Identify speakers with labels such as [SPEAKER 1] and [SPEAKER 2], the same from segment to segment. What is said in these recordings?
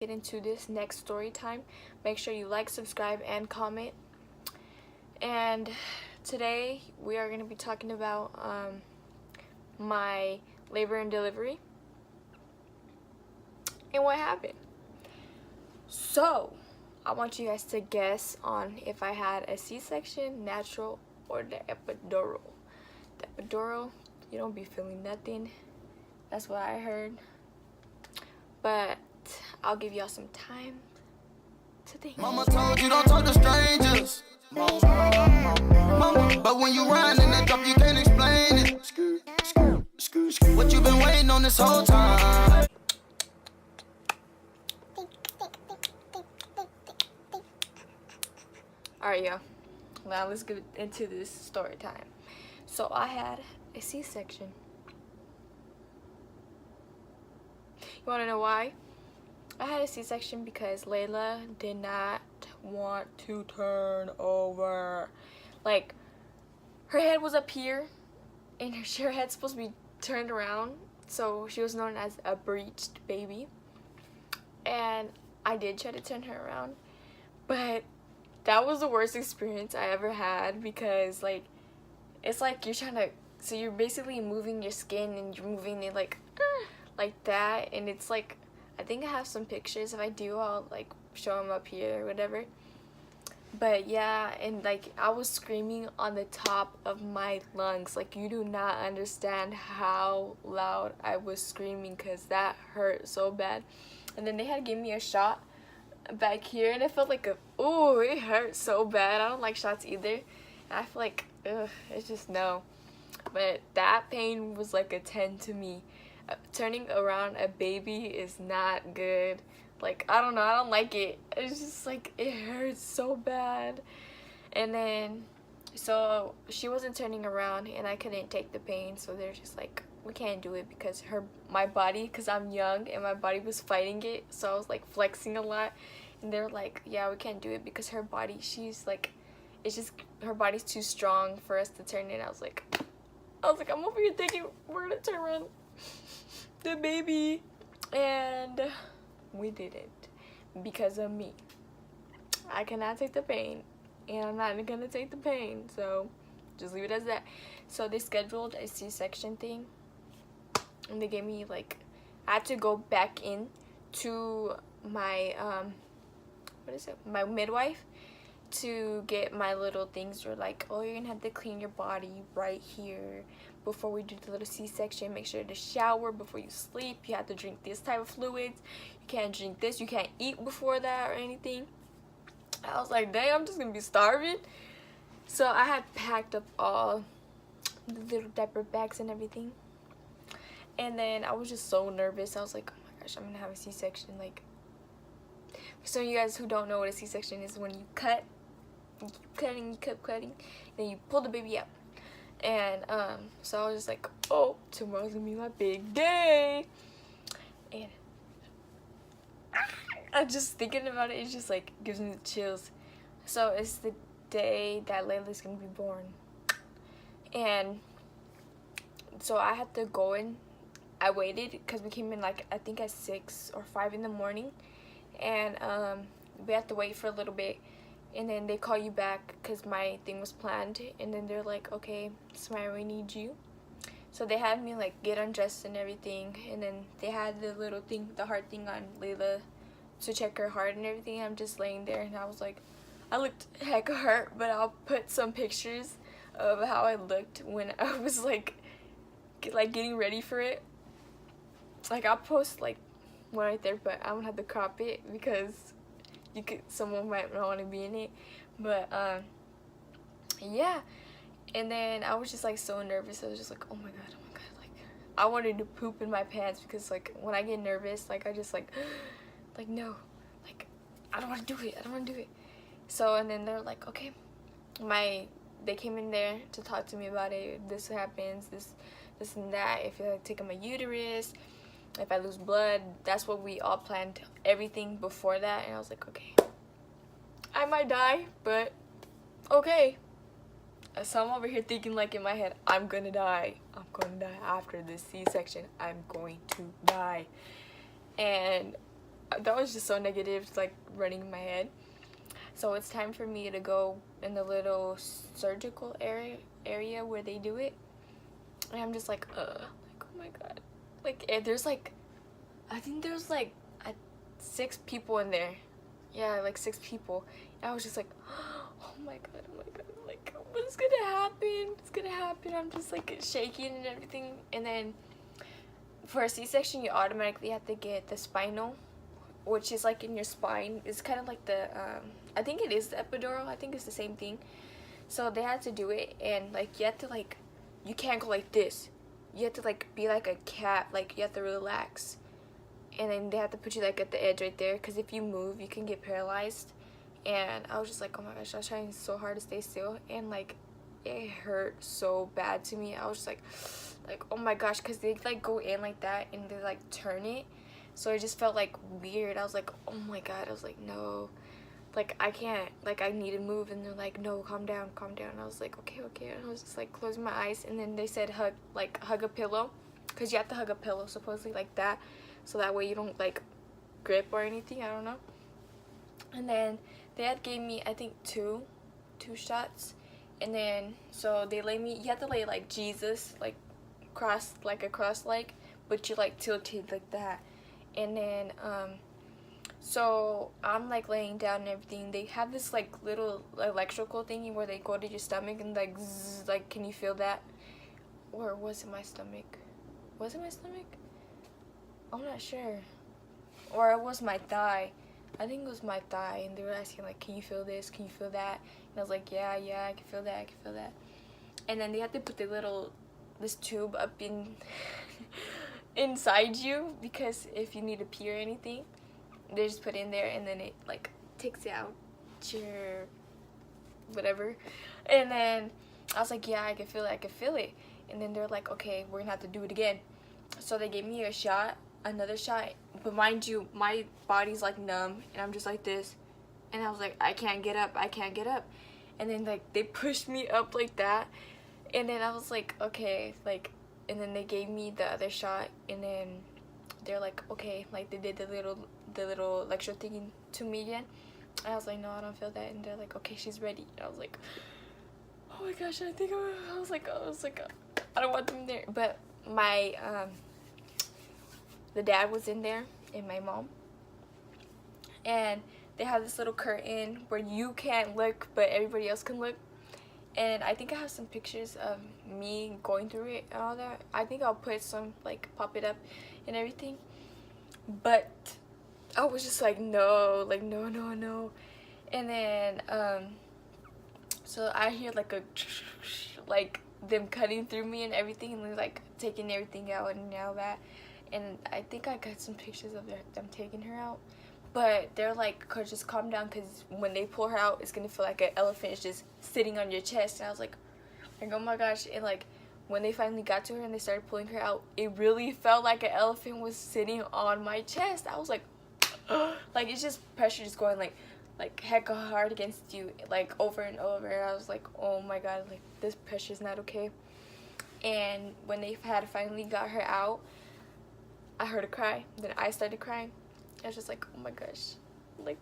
[SPEAKER 1] get into this next story time. Make sure you like, subscribe, and comment. And today we are going to be talking about my labor and delivery and what happened. So I want you guys to guess on if I had a C-section, natural, or the epidural. The epidural, you don't be feeling nothing. That's what I heard. But I'll give y'all some time to think.
[SPEAKER 2] Mama told you don't talk to strangers. Mama, but when you ride in that drop, you can't explain it. What you been waiting on this whole time?
[SPEAKER 1] Alright, y'all. Now let's get into this story time. So I had a C-section. You want to know why? I had a C-section because Layla did not want to turn over. Like, her head was up here, and her head's supposed to be turned around, so she was known as a breached baby. And I did try to turn her around, but that was the worst experience I ever had because, like, it's like you're trying to, so you're basically moving your skin and you're moving it like that, and it's like, I think I have some pictures. If I do, I'll like show them up here or whatever. But yeah, and like I was screaming on the top of my lungs. Like, you do not understand how loud I was screaming because that hurt so bad. And then they had to give me a shot back here, and it felt like ooh, it hurt so bad. I don't like shots either. And I feel like, ugh, it's just no. But that pain was like a 10 to me. Turning around a baby is not good. Like, I don't know, I don't like it. It's just like, it hurts so bad. And then, so she wasn't turning around and I couldn't take the pain, so they're just like, we can't do it because my body, because I'm young and my body was fighting it, so I was like flexing a lot, and they're like, yeah, we can't do it because her body, she's like, it's just, her body's too strong for us to turn it. I was like, I'm over here thinking we're gonna turn around the baby, and we didn't because of me. I cannot take the pain, and I'm not gonna take the pain, so just leave it as that. So they scheduled a C-section thing, and they gave me, like, I had to go back in to my my midwife to get my little things. Were like, oh, you're gonna have to clean your body right here before we do the little C-section. Make sure to shower before you sleep. You have to drink this type of fluids. You can't drink this. You can't eat before that or anything. I was like, dang, I'm just gonna be starving. So I had packed up all the little diaper bags and everything, and then I was just so nervous. I was like, oh my gosh, I'm gonna have a C-section. Like, for some of you guys who don't know what a C-section is, when you cut, you keep cutting, then you pull the baby out. And so I was just like, oh, tomorrow's gonna be my big day. And I'm just thinking about it, it just like gives me the chills. So it's the day that Layla's gonna be born, and so I had to go in. I waited because we came in like, I think at 6 or 5 in the morning, and we had to wait for a little bit, and then they call you back because my thing was planned, and then they're like, okay, Samira, we need you. So they had me like get undressed and everything, and then they had the little thing, the heart thing on Layla to check her heart and everything. I'm just laying there, and I was like, I looked heck hurt, but I'll put some pictures of how I looked when I was like getting ready for it. Like, I'll post like one right there, but I'm gonna have to crop it because someone might not want to be in it. But yeah, and then I was just like so nervous. I was just like, oh my god, like I wanted to poop in my pants because like when I get nervous, like I just like no, like I don't want to do it. So, and then they're like, okay, they came in there to talk to me about it. This happens, this and that. If I take my uterus, if I lose blood, that's what we all planned, everything before that. And I was like, okay, I might die, but okay. So I'm over here thinking like in my head, I'm gonna die after this C-section. I'm going to die. And that was just so negative, like running in my head. So it's time for me to go in the little surgical area where they do it, and I'm just like oh my god, like there's like, I think there's like 6 people in there. Yeah, like 6 people. And I was just like, oh my god, like what's gonna happen? What's gonna happen? I'm just like shaking and everything. And then for a C-section, you automatically have to get the spinal, which is like in your spine. It's kind of like the I think it is the epidural. I think it's the same thing. So they had to do it, and like you have to like, you can't go like this. You have to like be like a cat. Like you have to relax, and then they have to put you like at the edge right there, because if you move, you can get paralyzed. And I was just like, oh my gosh, I was trying so hard to stay still, and like it hurt so bad to me. I was just like oh my gosh, because they like go in like that and they like turn it, so it just felt like weird. I was like, oh my god. I was like, no, like I can't, like I need to move. And they're like, no, calm down. And I was like, okay. And I was just like closing my eyes, and then they said hug a pillow, because you have to hug a pillow supposedly like that, so that way you don't like grip or anything. I don't know. And then they had gave me, I think, two shots. And then so they lay me, you have to lay like Jesus, like cross, like a cross leg, but you like tilted like that. And then so I'm like laying down and everything. They have this like little electrical thingy where they go to your stomach and like zzz, like, can you feel that? Or was it my stomach? Was it my stomach? I'm not sure. Or it was my thigh. I think it was my thigh, and they were asking like, can you feel this? Can you feel that? And I was like, yeah, I can feel that. And then they had to put this tube up inside you, because if you need to pee or anything, they just put it in there, and then it like takes it out your whatever. And then I was like, yeah, I can feel it. And then they're like, okay, we're gonna have to do it again. So they gave me another shot, but mind you, my body's like numb, and I'm just like this, and I was like, I can't get up. And then like they pushed me up like that, and then I was like, okay, like, and then they gave me the other shot, and then they're like, okay, like they did the little electro thing to me again. And I was like, no, I don't feel that. And they're like, okay, she's ready. And I was like, oh my gosh, I was like, I don't want them there. But my the dad was in there, and my mom, and they have this little curtain where you can't look, but everybody else can look. And I think I have some pictures of me going through it and all that. I think I'll put some, like, pop it up and everything. But I was just like, no. And then so I hear like like them cutting through me and everything, and like taking everything out and all that. And I think I got some pictures of them taking her out. But they're like, just calm down, because when they pull her out, it's going to feel like an elephant is just sitting on your chest. And I was like, oh my gosh. And like, when they finally got to her and they started pulling her out, it really felt like an elephant was sitting on my chest. I was like, like, it's just pressure just going like hecka hard against you, like over and over. And I was like, oh my god, like this pressure's not okay. And when they had finally got her out, I heard her cry. Then I started crying. I was just like, oh my gosh, like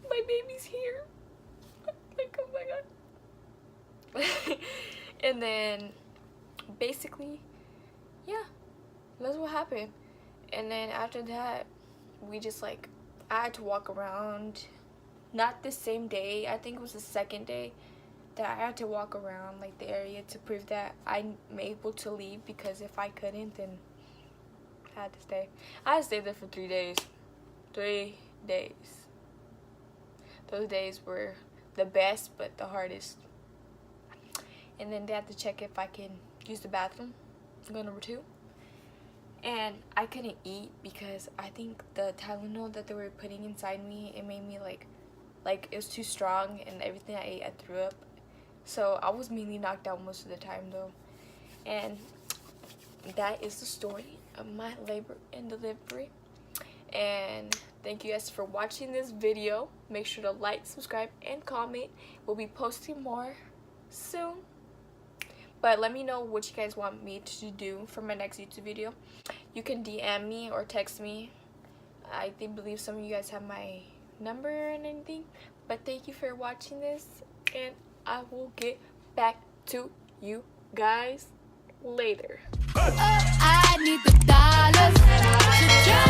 [SPEAKER 1] my baby's here, like oh my god. And then basically, yeah, that's what happened. And then after that, we just like, I had to walk around. Not the same day, I think it was the second day that I had to walk around like the area to prove that I'm able to leave, because if I couldn't, then I had to stay. I had to stay there for 3 days. 3 days. Those days were the best, but the hardest. And then they had to check if I can use the bathroom. Go number 2. And I couldn't eat because I think the Tylenol that they were putting inside me, it made me like it was too strong, and everything I ate, I threw up. So I was mainly knocked out most of the time though. And that is the story of my labor and delivery. And thank you guys for watching this video. Make sure to like, subscribe, and comment. We'll be posting more soon. But let me know what you guys want me to do for my next YouTube video. You can DM me or text me I do believe some of you guys have my number and anything, but thank you for watching this, and I will get back to you guys later.
[SPEAKER 3] I need the dollars to